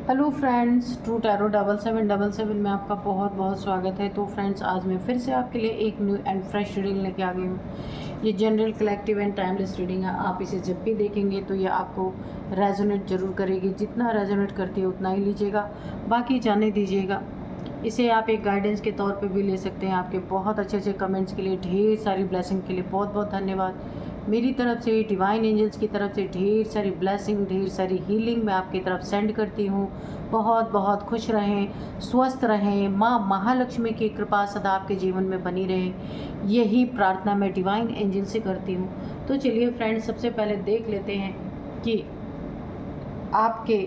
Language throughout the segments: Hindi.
हेलो फ्रेंड्स, ट्रू टैरो 7777 में आपका बहुत बहुत स्वागत है। तो फ्रेंड्स, आज मैं फिर से आपके लिए एक न्यू एंड फ्रेश रीडिंग लेके आ गई हूँ। ये general, collective and timeless reading है। आप इसे जब भी देखेंगे तो ये आपको रेजोनेट जरूर करेगी। जितना रेजोनेट करती है उतना ही लीजिएगा, बाकी जाने दीजिएगा। इसे आप एक गाइडेंस के तौर पे भी ले सकते हैं। आपके बहुत अच्छे अच्छे कमेंट्स के लिए, ढेर सारी ब्लेसिंग के लिए बहुत बहुत धन्यवाद। मेरी तरफ से, डिवाइन एंजल्स की तरफ से ढेर सारी ब्लेसिंग, ढेर सारी हीलिंग मैं आपकी तरफ सेंड करती हूँ। बहुत बहुत खुश रहें, स्वस्थ रहें, माँ महालक्ष्मी की कृपा सदा आपके जीवन में बनी रहे, यही प्रार्थना मैं डिवाइन एंजल से करती हूँ। तो चलिए फ्रेंड्स, सबसे पहले देख लेते हैं कि आपके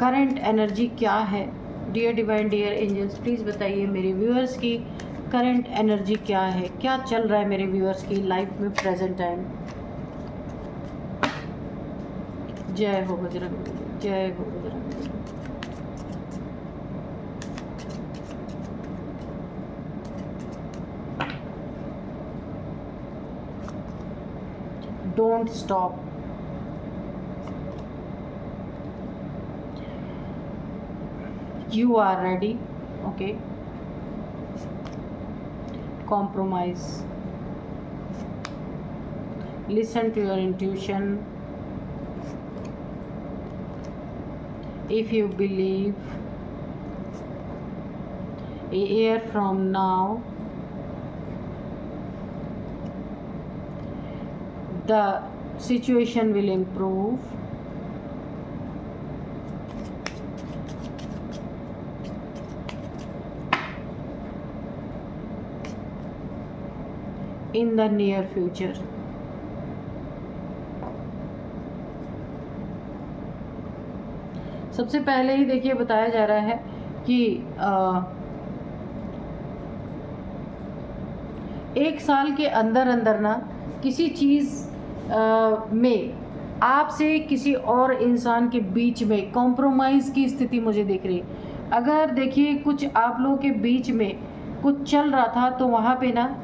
करंट एनर्जी क्या है। Dear divine, dear angels, please बताइए मेरे व्यूअर्स की करंट एनर्जी क्या है, क्या चल रहा है मेरे व्यूअर्स की लाइफ में प्रेजेंट टाइम। जय हो बजरंग, जय हो Bajrang. Don't stop. You are ready, okay? Compromise. Listen to your intuition. If you believe, a year from now, the situation will improve. In the near future. सबसे पहले ही देखिए बताया जा रहा है कि एक साल के अंदर अंदर ना किसी चीज़ में आपसे किसी और इंसान के बीच में कॉम्प्रोमाइज़ की स्थिति मुझे दिख रही। अगर देखिए कुछ आप लोगों के बीच में कुछ चल रहा था तो वहाँ पे ना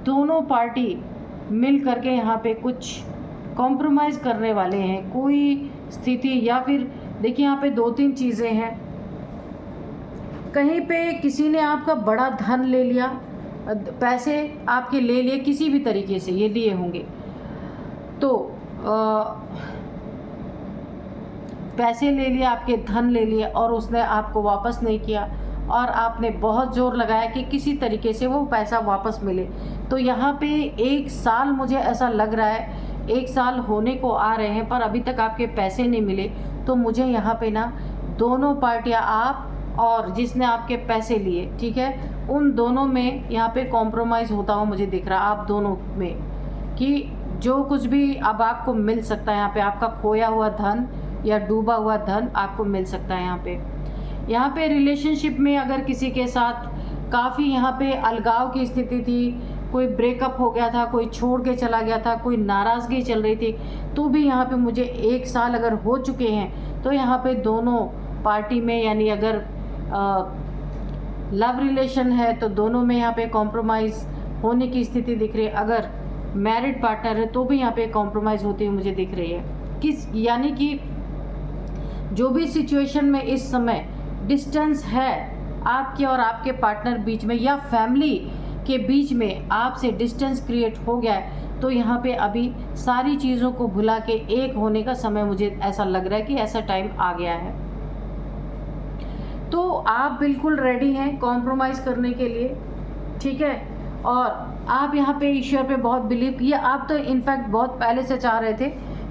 दोनों पार्टी मिल करके यहाँ पे कुछ कॉम्प्रोमाइज़ करने वाले हैं, कोई स्थिति। या फिर देखिए यहाँ पे दो तीन चीज़ें हैं। कहीं पे किसी ने आपका बड़ा धन ले लिया, पैसे आपके ले लिए, किसी भी तरीके से ये लिए होंगे। तो पैसे ले लिए, आपके धन ले लिए और उसने आपको वापस नहीं किया, और आपने बहुत ज़ोर लगाया कि किसी तरीके से वो पैसा वापस मिले। तो यहाँ पे एक साल मुझे ऐसा लग रहा है, एक साल होने को आ रहे हैं पर अभी तक आपके पैसे नहीं मिले। तो मुझे यहाँ पे ना दोनों पार्टियाँ, आप और जिसने आपके पैसे लिए, ठीक है, उन दोनों में यहाँ पे कॉम्प्रोमाइज़ होता हुआ मुझे दिख रहा है। आप दोनों में कि जो कुछ भी अब आपको मिल सकता है, यहाँ पे आपका खोया हुआ धन या डूबा हुआ धन आपको मिल सकता है। यहाँ पे रिलेशनशिप में अगर किसी के साथ काफ़ी यहाँ पे अलगाव की स्थिति थी, कोई ब्रेकअप हो गया था, कोई छोड़ के चला गया था, कोई नाराज़गी चल रही थी, तो भी यहाँ पे मुझे एक साल अगर हो चुके हैं तो यहाँ पे दोनों पार्टी में, यानी अगर लव रिलेशन है तो दोनों में यहाँ पे कॉम्प्रोमाइज़ होने की स्थिति दिख रही है। अगर मैरिड पार्टनर है तो भी यहाँ पे कॉम्प्रोमाइज़ होती हुई मुझे दिख रही है। यानी कि जो भी सिचुएशन में इस समय डिस्टेंस है आपके और आपके पार्टनर बीच में, या फैमिली के बीच में आपसे डिस्टेंस क्रिएट हो गया है, तो यहाँ पे अभी सारी चीज़ों को भुला के एक होने का समय, मुझे ऐसा लग रहा है कि ऐसा टाइम आ गया है। तो आप बिल्कुल रेडी हैं कॉम्प्रोमाइज़ करने के लिए, ठीक है। और आप यहाँ पे ईश्वर पे बहुत बिलीव किया। आप तो इनफैक्ट बहुत पहले से चाह रहे थे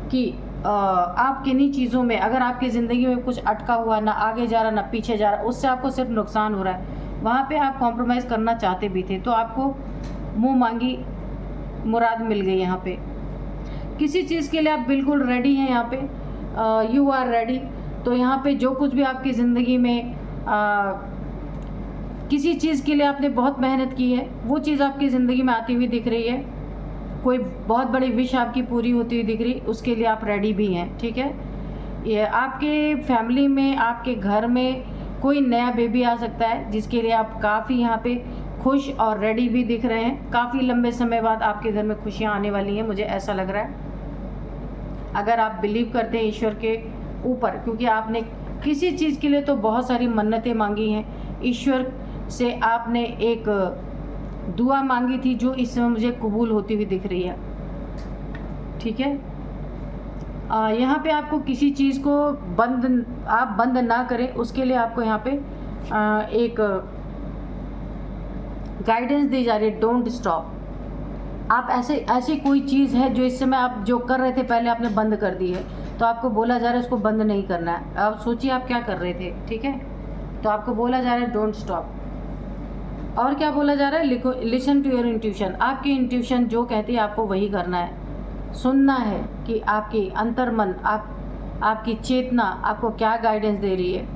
कि आप किन्हीं चीज़ों में, अगर आपकी ज़िंदगी में कुछ अटका हुआ, ना आगे जा रहा ना पीछे जा रहा, उससे आपको सिर्फ नुकसान हो रहा है, वहाँ पे आप कॉम्प्रोमाइज़ करना चाहते भी थे। तो आपको मुंह मांगी मुराद मिल गई। यहाँ पे किसी चीज़ के लिए आप बिल्कुल रेडी हैं। यहाँ पे यू आर रेडी। तो यहाँ पे जो कुछ भी आपकी ज़िंदगी में किसी चीज़ के लिए आपने बहुत मेहनत की है, वो चीज़ आपकी ज़िंदगी में आती हुई दिख रही है। कोई बहुत बड़ी विश आपकी पूरी होती हुई दिख रही, उसके लिए आप रेडी भी हैं, ठीक है। ये आपके फैमिली में, आपके घर में कोई नया बेबी आ सकता है, जिसके लिए आप काफ़ी यहाँ पे खुश और रेडी भी दिख रहे हैं। काफ़ी लंबे समय बाद आपके घर में खुशियाँ आने वाली हैं, मुझे ऐसा लग रहा है। अगर आप बिलीव करते हैं ईश्वर के ऊपर, क्योंकि आपने किसी चीज़ के लिए तो बहुत सारी मन्नतें मांगी हैं, ईश्वर से आपने एक दुआ मांगी थी जो इस समय मुझे कबूल होती हुई दिख रही है। ठीक है, यहाँ पे आपको किसी चीज़ को बंद ना करें, उसके लिए आपको यहाँ पे एक गाइडेंस दी जा रही है, डोंट स्टॉप। आप ऐसी कोई चीज़ है जो इस समय आप जो कर रहे थे पहले आपने बंद कर दी है, तो आपको बोला जा रहा है उसको बंद नहीं करना है। अब सोचिए आप क्या कर रहे थे। ठीक है, तो आपको बोला जा रहा है डोंट स्टॉप। और क्या बोला जा रहा है, लिसन टू योर इंट्यूशन। आपकी इंट्यूशन जो कहती है आपको वही करना है, सुनना है कि आपकी अंतर्मन, आपकी चेतना आपको क्या गाइडेंस दे रही है,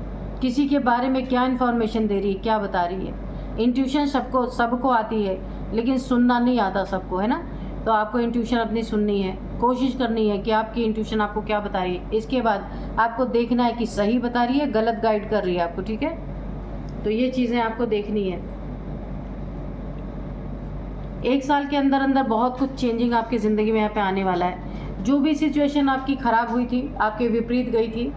किसी के बारे में क्या इन्फॉर्मेशन दे रही है, क्या बता रही है। इंट्यूशन सबको आती है, लेकिन सुनना नहीं आता सबको, है ना। तो आपको इंट्यूशन अपनी सुननी है, कोशिश करनी है कि आपकी इंट्यूशन आपको क्या बता रही है। इसके बाद आपको देखना है कि सही बता रही है, गलत गाइड कर रही है आपको। ठीक है, तो ये चीज़ें आपको देखनी है। 1 साल के अंदर अंदर बहुत कुछ चेंजिंग आपकी ज़िंदगी में यहाँ पे आने वाला है। जो भी सिचुएशन आपकी ख़राब हुई थी, आपके विपरीत गई थी,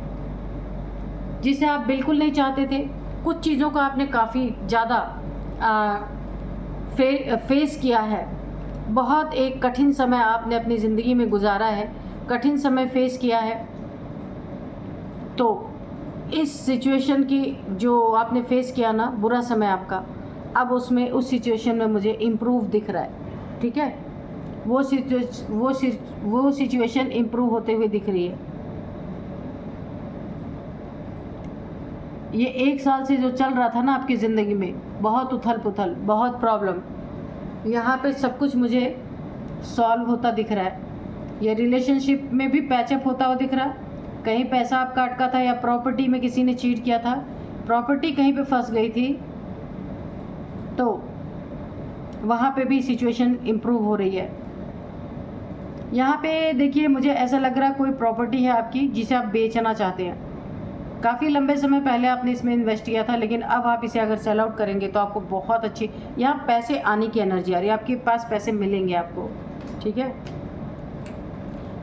जिसे आप बिल्कुल नहीं चाहते थे, कुछ चीज़ों को आपने काफ़ी ज़्यादा फेस किया है। बहुत एक कठिन समय आपने अपनी ज़िंदगी में गुजारा है, कठिन समय फेस किया है। तो इस सिचुएशन की जो आपने फेस किया ना, बुरा समय आपका, अब उसमें उस सिचुएशन में मुझे इम्प्रूव दिख रहा है। ठीक है, वो सिचुएशन इम्प्रूव होते हुए दिख रही है। ये 1 साल से जो चल रहा था ना आपकी ज़िंदगी में, बहुत उथल पुथल, बहुत प्रॉब्लम, यहाँ पे सब कुछ मुझे सॉल्व होता दिख रहा है। ये रिलेशनशिप में भी पैचअप होता हुआ दिख रहा है। कहीं पैसा आपका अटका था, या प्रॉपर्टी में किसी ने चीट किया था, प्रॉपर्टी कहीं पे फंस गई थी, तो वहाँ पे भी सिचुएशन इम्प्रूव हो रही है। यहाँ पे देखिए, मुझे ऐसा लग रहा है कोई प्रॉपर्टी है आपकी जिसे आप बेचना चाहते हैं। काफ़ी लंबे समय पहले आपने इसमें इन्वेस्ट किया था, लेकिन अब आप इसे अगर सेल आउट करेंगे तो आपको बहुत अच्छी यहाँ पैसे आने की एनर्जी आ रही है, आपके पास पैसे मिलेंगे आपको। ठीक है,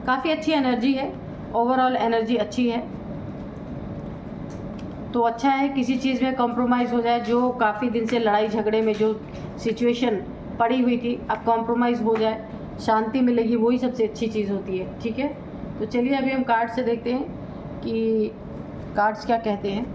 काफ़ी अच्छी एनर्जी है, ओवरऑल एनर्जी अच्छी है। तो अच्छा है किसी चीज़ में कॉम्प्रोमाइज़ हो जाए। जो काफ़ी दिन से लड़ाई झगड़े में जो सिचुएशन पड़ी हुई थी, अब कॉम्प्रोमाइज़ हो जाए, शांति मिलेगी, वही सबसे अच्छी चीज़ होती है। ठीक है, तो चलिए अभी हम कार्ड से देखते हैं कि कार्ड्स क्या कहते हैं।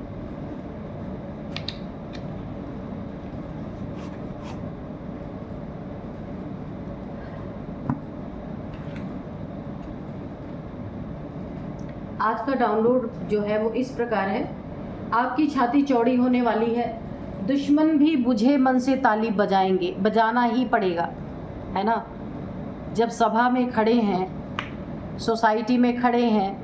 आज का डाउनलोड जो है वो इस प्रकार है। आपकी छाती चौड़ी होने वाली है, दुश्मन भी बुझे मन से ताली बजाएंगे, बजाना ही पड़ेगा, है ना। जब सभा में खड़े हैं, सोसाइटी में खड़े हैं,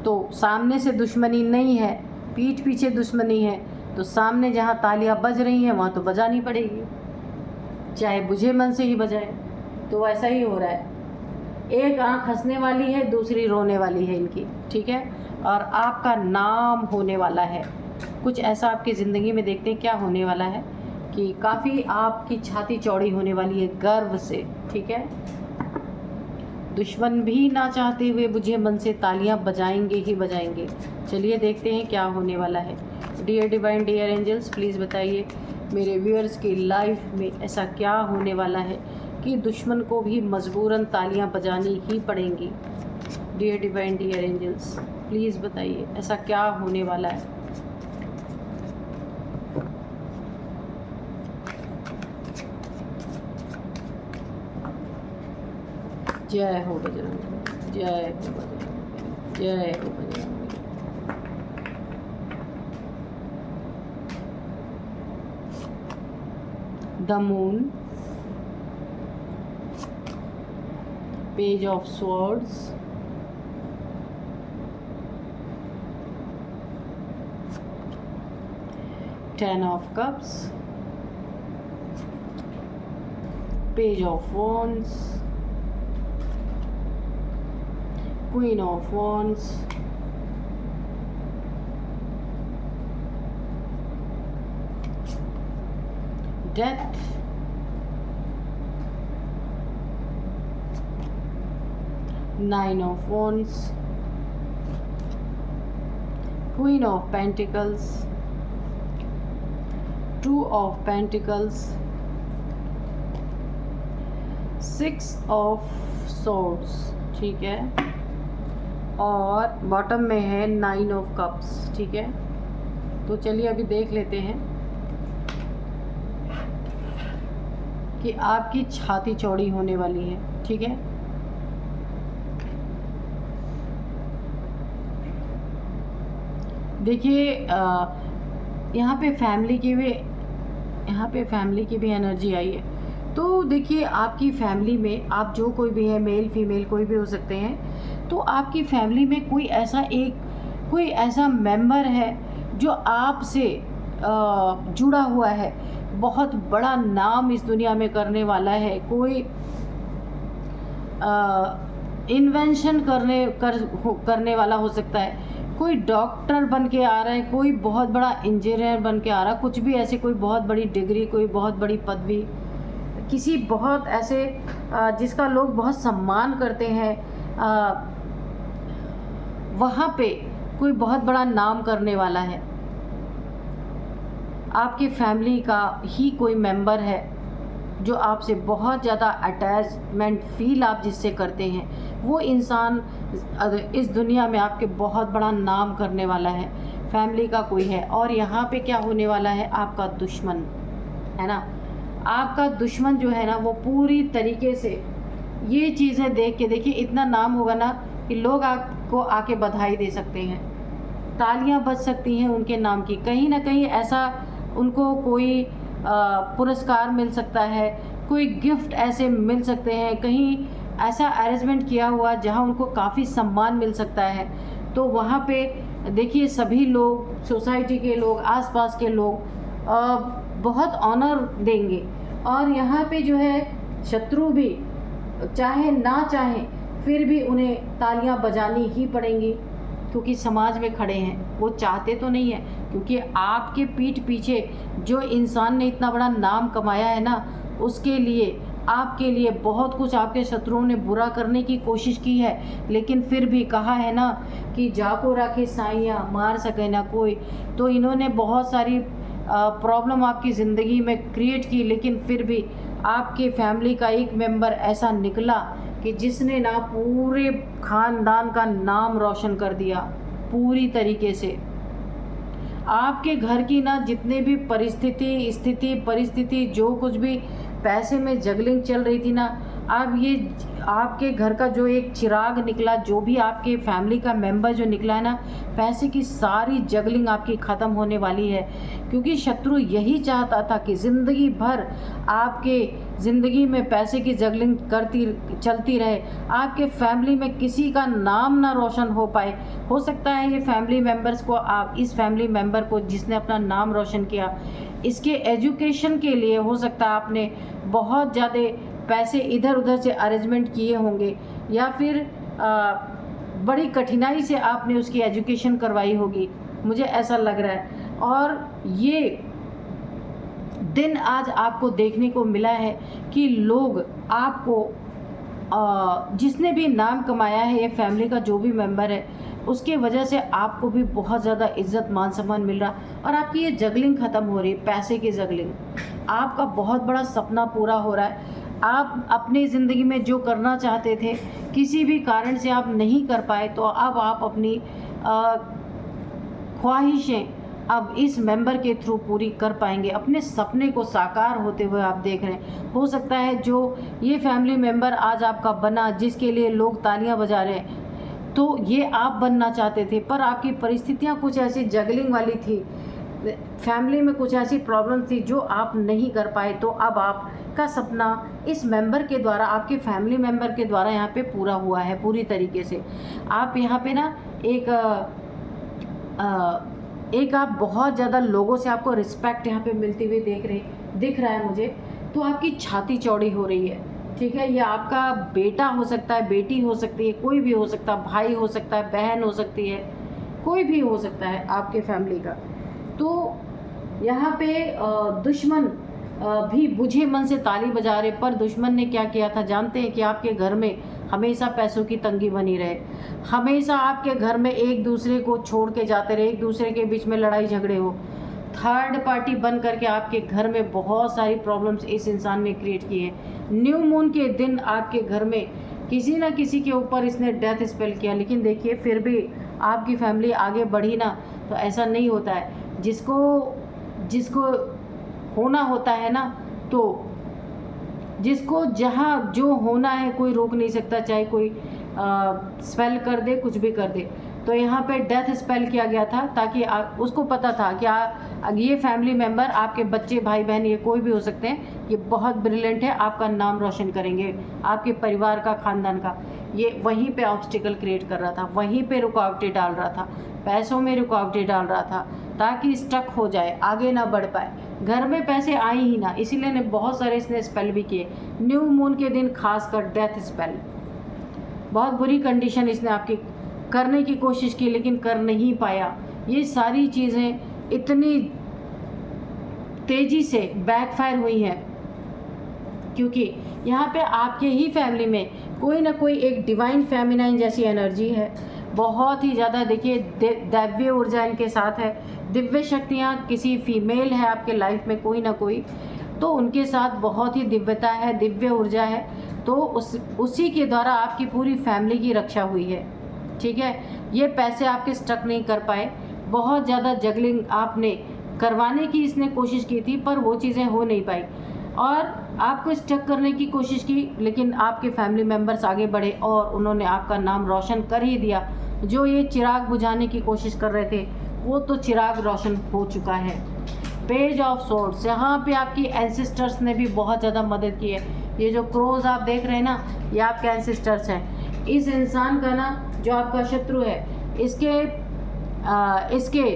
तो सामने से दुश्मनी नहीं है, पीठ पीछे दुश्मनी है, तो सामने जहाँ तालियां बज रही हैं वहाँ तो बजानी पड़ेगी, चाहे बुझे मन से ही बजाए। तो ऐसा ही हो रहा है, एक आँख हंसने वाली है, दूसरी रोने वाली है इनकी। ठीक है, और आपका नाम होने वाला है। कुछ ऐसा आपकी ज़िंदगी में देखते हैं क्या होने वाला है, कि काफ़ी आपकी छाती चौड़ी होने वाली है गर्व से। ठीक है, दुश्मन भी ना चाहते हुए बुझे मन से तालियां बजाएंगे ही बजाएंगे। चलिए देखते हैं क्या होने वाला है। Dear divine, dear angels, please बताइए मेरे व्यूअर्स की लाइफ में ऐसा क्या होने वाला है कि दुश्मन को भी मजबूरन तालियां बजानी ही पड़ेंगी। Dear divine, dear angels, please बताइए ऐसा क्या होने वाला है। जय हो बजरंग, जय हो बजरंग, जय हो Bajrang. The moon, page of swords, ten of cups, page of wands, Queen of Wands, Death, Nine of Wands, queen of pentacles, two of pentacles, six of swords, ठीक है, और बॉटम में है नाइन ऑफ कप्स, ठीक है। तो चलिए अभी देख लेते हैं कि आपकी छाती चौड़ी होने वाली है, ठीक है। देखिए यहाँ पे फैमिली की भी एनर्जी आई है। तो देखिए आपकी फैमिली में, आप जो कोई भी है, मेल फीमेल कोई भी हो सकते हैं, तो आपकी फैमिली में कोई ऐसा मेंबर है जो आपसे जुड़ा हुआ है, बहुत बड़ा नाम इस दुनिया में करने वाला है, कोई इन्वेंशन करने वाला हो सकता है, कोई डॉक्टर बन के आ रहा है, कोई बहुत बड़ा इंजीनियर बन के आ रहा है, कुछ भी ऐसे, कोई बहुत बड़ी डिग्री, कोई बहुत बड़ी पदवी, किसी बहुत ऐसे जिसका लोग बहुत सम्मान करते हैं, वहाँ पे कोई बहुत बड़ा नाम करने वाला है। आपकी फैमिली का ही कोई मेंबर है जो आपसे बहुत ज़्यादा अटैचमेंट फील आप जिससे करते हैं, वो इंसान इस दुनिया में आपके बहुत बड़ा नाम करने वाला है, फैमिली का कोई है। और यहाँ पे क्या होने वाला है, आपका दुश्मन है ना, आपका दुश्मन जो है ना, वो पूरी तरीके से ये चीज़ें देख के, देखिए इतना नाम होगा ना कि लोग आपको आके बधाई दे सकते हैं, तालियां बज सकती हैं उनके नाम की, कहीं ना कहीं ऐसा उनको कोई पुरस्कार मिल सकता है, कोई गिफ्ट ऐसे मिल सकते हैं, कहीं ऐसा अरेंजमेंट किया हुआ जहां उनको काफ़ी सम्मान मिल सकता है। तो वहाँ पे देखिए सभी लोग, सोसाइटी के लोग, आसपास के लोग बहुत ऑनर देंगे। और यहाँ पे जो है शत्रु भी चाहे ना चाहे फिर भी उन्हें तालियां बजानी ही पड़ेंगी, क्योंकि समाज में खड़े हैं, वो चाहते तो नहीं है, क्योंकि आपके पीठ पीछे जो इंसान ने इतना बड़ा नाम कमाया है ना, उसके लिए, आपके लिए बहुत कुछ आपके शत्रुओं ने बुरा करने की कोशिश की है, लेकिन फिर भी कहा है ना कि जाको राखे साइयाँ मार सके ना कोई। तो इन्होंने बहुत सारी प्रॉब्लम आपकी ज़िंदगी में क्रिएट की, लेकिन फिर भी आपके फैमिली का एक मेंबर ऐसा निकला कि जिसने ना पूरे ख़ानदान का नाम रोशन कर दिया पूरी तरीके से। आपके घर की ना जितने भी परिस्थिति जो कुछ भी पैसे में जगलिंग चल रही थी ना, अब ये आपके घर का जो एक चिराग निकला, जो भी आपके फैमिली का मेंबर जो निकला है ना, पैसे की सारी जगलिंग आपकी ख़त्म होने वाली है। क्योंकि शत्रु यही चाहता था कि ज़िंदगी भर आपके ज़िंदगी में पैसे की जगलिंग चलती रहे, आपके फैमिली में किसी का नाम ना रोशन हो पाए। हो सकता है ये फैमिली मेम्बर्स को, आप इस फैमिली मेम्बर को जिसने अपना नाम रोशन किया, इसके एजुकेशन के लिए हो सकता है आपने बहुत ज़्यादा पैसे इधर उधर से अरेंजमेंट किए होंगे, या फिर बड़ी कठिनाई से आपने उसकी एजुकेशन करवाई होगी, मुझे ऐसा लग रहा है। और ये दिन आज आपको देखने को मिला है कि लोग आपको, जिसने भी नाम कमाया है, ये फैमिली का जो भी मेंबर है, उसके वजह से आपको भी बहुत ज़्यादा इज्जत मान सम्मान मिल रहा, और आपकी ये जगलिंग ख़त्म हो रही है, पैसे की जगलिंग। आपका बहुत बड़ा सपना पूरा हो रहा है। आप अपनी ज़िंदगी में जो करना चाहते थे, किसी भी कारण से आप नहीं कर पाए, तो अब आप अपनी ख्वाहिशें अब इस मेंबर के थ्रू पूरी कर पाएंगे। अपने सपने को साकार होते हुए आप देख रहे हैं। हो सकता है जो ये फैमिली मेंबर आज आपका बना, जिसके लिए लोग तालियां बजा रहे हैं, तो ये आप बनना चाहते थे, पर आपकी परिस्थितियां कुछ ऐसी जगलिंग वाली थी, फैमिली में कुछ ऐसी प्रॉब्लम थी जो आप नहीं कर पाए। तो अब आपका सपना इस मेंबर के द्वारा, आपके फैमिली मेंबर के द्वारा यहाँ पे पूरा हुआ है पूरी तरीके से। आप यहाँ पे ना एक आप बहुत ज़्यादा लोगों से आपको रिस्पेक्ट यहाँ पे मिलती हुई दिख रहा है मुझे। तो आपकी छाती चौड़ी हो रही है, ठीक है। ये आपका बेटा हो सकता है, बेटी हो सकती है, कोई भी हो सकता है, भाई हो सकता है, बहन हो सकती है, कोई भी हो सकता है आपके फैमिली का। तो यहाँ पे दुश्मन भी बुझे मन से ताली बजा रहे, पर दुश्मन ने क्या किया था जानते हैं कि आपके घर में हमेशा पैसों की तंगी बनी रहे, हमेशा आपके घर में एक दूसरे को छोड़ के जाते रहे, एक दूसरे के बीच में लड़ाई झगड़े हो, थर्ड पार्टी बन करके आपके घर में बहुत सारी प्रॉब्लम्स इस इंसान ने क्रिएट की है। न्यू मून के दिन आपके घर में किसी ना किसी के ऊपर इसने डेथ स्पेल किया, लेकिन देखिए फिर भी आपकी फैमिली आगे बढ़ी ना। तो ऐसा नहीं होता है, जिसको होना होता है ना, तो जिसको जहाँ जो होना है कोई रोक नहीं सकता, चाहे कोई स्पेल कर दे, कुछ भी कर दे। तो यहाँ पे डेथ स्पेल किया गया था ताकि उसको पता था कि ये फैमिली मेम्बर, आपके बच्चे, भाई बहन, ये कोई भी हो सकते हैं, ये बहुत ब्रिलियंट है, आपका नाम रोशन करेंगे, आपके परिवार का, खानदान का। ये वहीं पे ऑब्स्टिकल क्रिएट कर रहा था, वहीं पे रुकावटें डाल रहा था, पैसों में रुकावटें डाल रहा था ताकि स्टक हो जाए, आगे ना बढ़ पाए, घर में पैसे आए ही ना। इसीलिए ने बहुत सारे इसने स्पेल भी किए न्यू मून के दिन, खासकर डेथ स्पेल। बहुत बुरी कंडीशन इसने आपकी करने की कोशिश की लेकिन कर नहीं पाया। ये सारी चीज़ें इतनी तेज़ी से बैकफायर हुई हैं क्योंकि यहाँ पे आपके ही फैमिली में कोई ना कोई एक डिवाइन फेमिनाइन जैसी एनर्जी है, बहुत ही ज़्यादा। देखिए दैव्य ऊर्जा इनके साथ है, दिव्य शक्तियाँ किसी फीमेल है आपके लाइफ में कोई ना कोई, तो उनके साथ बहुत ही दिव्यता है, दिव्य ऊर्जा है। तो उसी के द्वारा आपकी पूरी फैमिली की रक्षा हुई है, ठीक है। ये पैसे आपके स्टक नहीं कर पाए, बहुत ज़्यादा जगलिंग आपने करवाने की इसने कोशिश की थी पर वो चीज़ें हो नहीं पाई, और आपको स्टक करने की कोशिश की, लेकिन आपके फैमिली मेम्बर्स आगे बढ़े और उन्होंने आपका नाम रोशन कर ही दिया। जो ये चिराग बुझाने की कोशिश कर रहे थे वो तो चिराग रोशन हो चुका है। पेज ऑफ सोर्ड्स, यहाँ पे आपकी एंसेस्टर्स ने भी बहुत ज़्यादा मदद की है। ये जो क्रोज आप देख रहे हैं ना, ये आपके एंसेस्टर्स हैं। इस इंसान का ना, जो आपका शत्रु है, इसके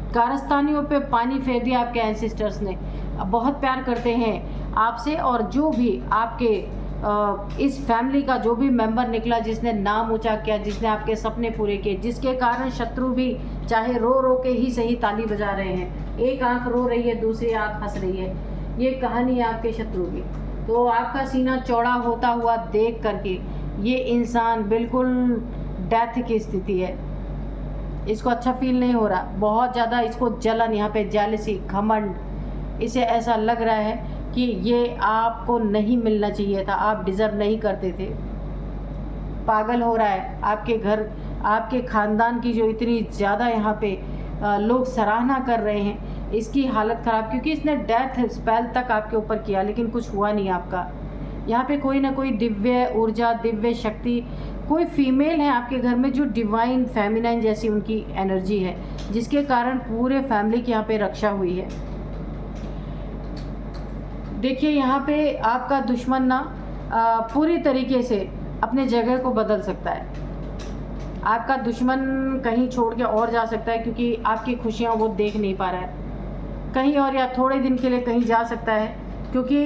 कारस्तानियों पे पानी फेर दिया आपके एंसेस्टर्स ने। बहुत प्यार करते हैं आपसे, और जो भी आपके इस फैमिली का जो भी मेंबर निकला जिसने नाम ऊंचा किया, जिसने आपके सपने पूरे किए, जिसके कारण शत्रु भी चाहे रो रो के ही सही ताली बजा रहे हैं, एक आंख रो रही है, दूसरी आंख हंस रही है, ये कहानी है आपके शत्रु की। तो आपका सीना चौड़ा होता हुआ देख करके ये इंसान बिल्कुल डेथ की स्थिति है, इसको अच्छा फील नहीं हो रहा, बहुत ज़्यादा इसको जलन, यहाँ पे जेलसी, घमंड, इसे ऐसा लग रहा है कि ये आपको नहीं मिलना चाहिए था, आप डिज़र्व नहीं करते थे। पागल हो रहा है आपके घर, आपके ख़ानदान की जो इतनी ज़्यादा यहाँ पे लोग सराहना कर रहे हैं, इसकी हालत ख़राब, क्योंकि इसने डेथ स्पेल तक आपके ऊपर किया लेकिन कुछ हुआ नहीं आपका। यहाँ पे कोई ना कोई दिव्य ऊर्जा, दिव्य शक्ति, कोई फीमेल है आपके घर में जो डिवाइन फेमिनाइन जैसी उनकी एनर्जी है, जिसके कारण पूरे फैमिली की यहाँ पे रक्षा हुई है। देखिए यहाँ पे आपका दुश्मन ना पूरी तरीके से अपने जगह को बदल सकता है। आपका दुश्मन कहीं छोड़ के और जा सकता है क्योंकि आपकी खुशियाँ वो देख नहीं पा रहा है कहीं और, या थोड़े दिन के लिए कहीं जा सकता है क्योंकि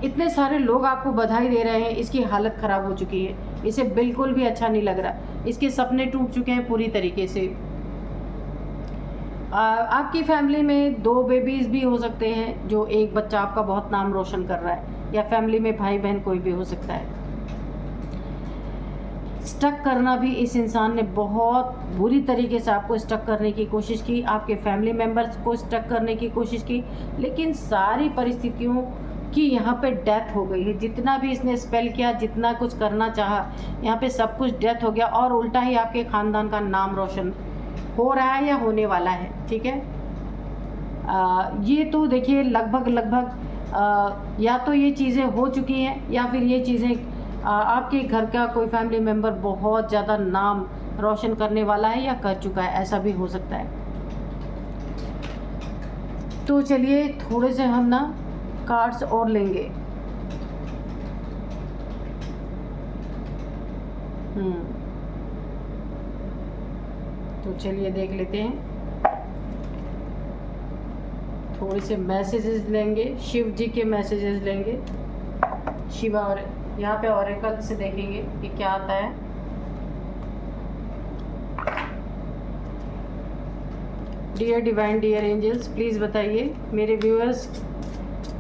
इतने सारे लोग आपको बधाई दे रहे हैं। इसकी हालत ख़राब हो चुकी है, इसे बिल्कुल भी अच्छा नहीं लग रहा, इसके सपने टूट चुके हैं पूरी तरीके से। आपकी फैमिली में 2 बेबीज़ भी हो सकते हैं, जो एक बच्चा आपका बहुत नाम रोशन कर रहा है, या फैमिली में भाई बहन कोई भी हो सकता है। स्टक करना भी इस इंसान ने बहुत बुरी तरीके से आपको स्टक करने की कोशिश की, आपके फैमिली मेम्बर्स को स्टक करने की कोशिश की, लेकिन सारी परिस्थितियों की यहाँ पे डेथ हो गई है। जितना भी इसने स्पेल किया, जितना कुछ करना चाहा, यहाँ पे सब कुछ डेथ हो गया, और उल्टा ही आपके ख़ानदान का नाम रोशन हो रहा है या होने वाला है, ठीक है। ये तो देखिए लगभग या तो ये चीज़ें हो चुकी हैं, या फिर ये चीज़ें आपके घर का कोई फैमिली मेम्बर बहुत ज़्यादा नाम रोशन करने वाला है या कर चुका है, ऐसा भी हो सकता है। तो चलिए थोड़े से हम ना कार्ड्स और लेंगे। तो चलिए देख लेते हैं, थोड़े से मैसेजेस लेंगे, शिव जी के मैसेजेस लेंगे, शिवा, और यहाँ पे ऑरेकल से देखेंगे कि क्या आता है। Dear divine, dear angels, please बताइए, मेरे व्यूअर्स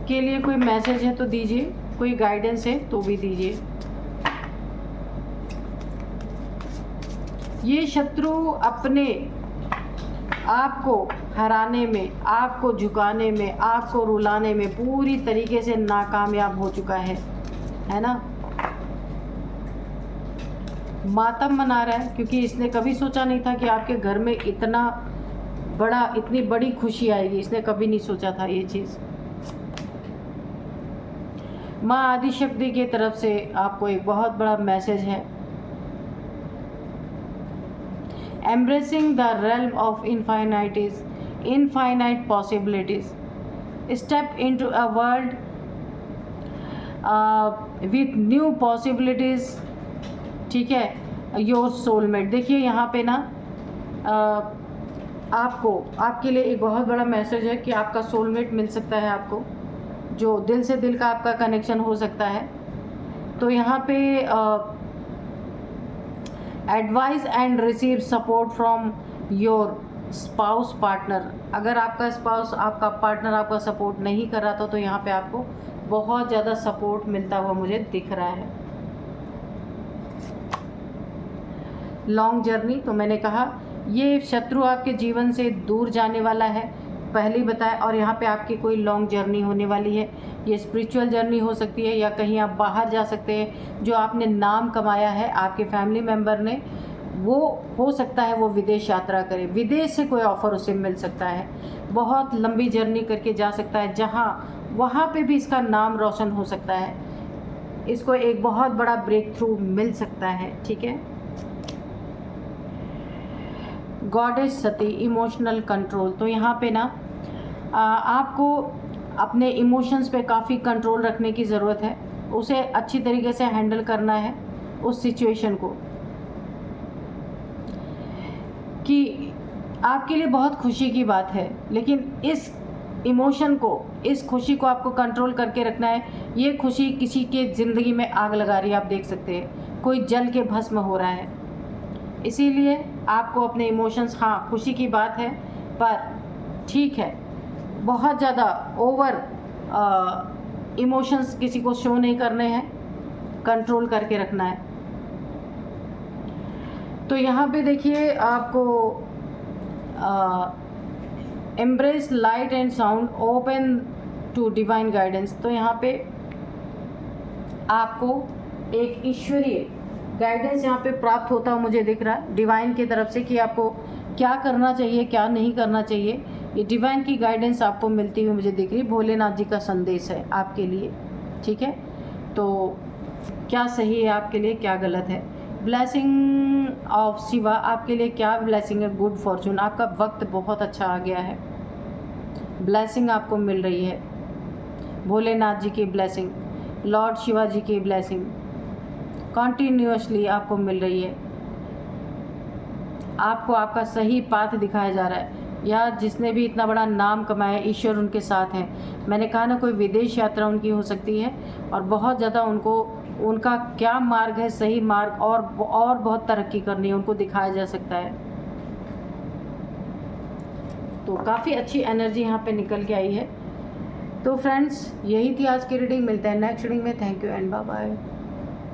के लिए कोई मैसेज है तो दीजिए, कोई गाइडेंस है तो भी दीजिए। ये शत्रु अपने आपको हराने में, आपको झुकाने में, आपको रुलाने में पूरी तरीके से नाकामयाब हो चुका है ना। मातम मना रहा है क्योंकि इसने कभी सोचा नहीं था कि आपके घर में इतनी बड़ी खुशी आएगी। इसने कभी नहीं सोचा था ये चीज़। माँ आदिशक्ति की तरफ से आपको एक बहुत बड़ा मैसेज है। Embracing the realm of infinite possibilities, step into a world with new possibilities. ठीक है, योर सोलमेट। देखिए यहाँ पे ना आपके लिए एक बहुत बड़ा मैसेज है कि आपका सोलमेट मिल सकता है आपको, जो दिल से दिल का आपका कनेक्शन हो सकता है। तो यहाँ पे advice and receive support from your spouse partner. अगर आपका स्पाउस, आपका पार्टनर आपका सपोर्ट नहीं कर रहा था तो यहाँ पे आपको बहुत ज़्यादा सपोर्ट मिलता हुआ मुझे दिख रहा है। लॉन्ग जर्नी, तो मैंने कहा ये शत्रु आपके जीवन से दूर जाने वाला है, पहले ही बताया। और यहाँ पे आपकी कोई लॉन्ग जर्नी होने वाली है। ये स्पिरिचुअल जर्नी हो सकती है या कहीं आप बाहर जा सकते हैं। जो आपने नाम कमाया है आपके फैमिली मेम्बर ने, वो हो सकता है वो विदेश यात्रा करे, विदेश से कोई ऑफ़र उसे मिल सकता है, बहुत लंबी जर्नी करके जा सकता है जहाँ वहाँ पे भी इसका नाम रोशन हो सकता है। इसको एक बहुत बड़ा ब्रेक थ्रू मिल सकता है। ठीक है। गॉडेस सती, इमोशनल कंट्रोल। तो यहाँ पे ना आपको अपने इमोशंस पे काफ़ी कंट्रोल रखने की ज़रूरत है। उसे अच्छी तरीके से हैंडल करना है उस सिचुएशन को, कि आपके लिए बहुत खुशी की बात है, लेकिन इस इमोशन को, इस खुशी को आपको कंट्रोल करके रखना है। ये खुशी किसी के ज़िंदगी में आग लगा रही है, आप देख सकते हैं, कोई जल के भस्म हो रहा है। इसीलिए आपको अपने इमोशंस, हाँ खुशी की बात है पर ठीक है, बहुत ज़्यादा ओवर इमोशंस किसी को शो नहीं करने हैं, कंट्रोल करके रखना है। तो यहाँ पे देखिए आपको embrace light and sound, open to divine guidance. तो यहाँ पे आपको एक ईश्वरीय गाइडेंस यहाँ पे प्राप्त होता हुआ मुझे दिख रहा है डिवाइन की तरफ से, कि आपको क्या करना चाहिए क्या नहीं करना चाहिए। ये डिवाइन की गाइडेंस आपको मिलती हुई मुझे दिख रही। भोलेनाथ जी का संदेश है आपके लिए। ठीक है, तो क्या सही है आपके लिए, क्या गलत है। ब्लेसिंग ऑफ शिवा, आपके लिए क्या ब्लेसिंग है। गुड फॉर्चून, आपका वक्त बहुत अच्छा आ गया है, ब्लेसिंग आपको मिल रही है। भोलेनाथ जी की ब्लेसिंग, लॉर्ड शिवा जी की ब्लेसिंग कॉन्टीन्यूअसली आपको मिल रही है। आपको आपका सही पाथ दिखाया जा रहा है, या जिसने भी इतना बड़ा नाम कमाया ईश्वर उनके साथ हैं। मैंने कहा ना, कोई विदेश यात्रा उनकी हो सकती है और बहुत ज़्यादा उनका क्या मार्ग है, सही मार्ग, और बहुत तरक्की करनी है, उनको दिखाया जा सकता है। तो काफ़ी अच्छी एनर्जी यहाँ पे निकल के आई है। तो फ्रेंड्स, यही थी आज की रीडिंग। मिलते हैं नेक्स्ट रीडिंग में। Thank you and bye bye.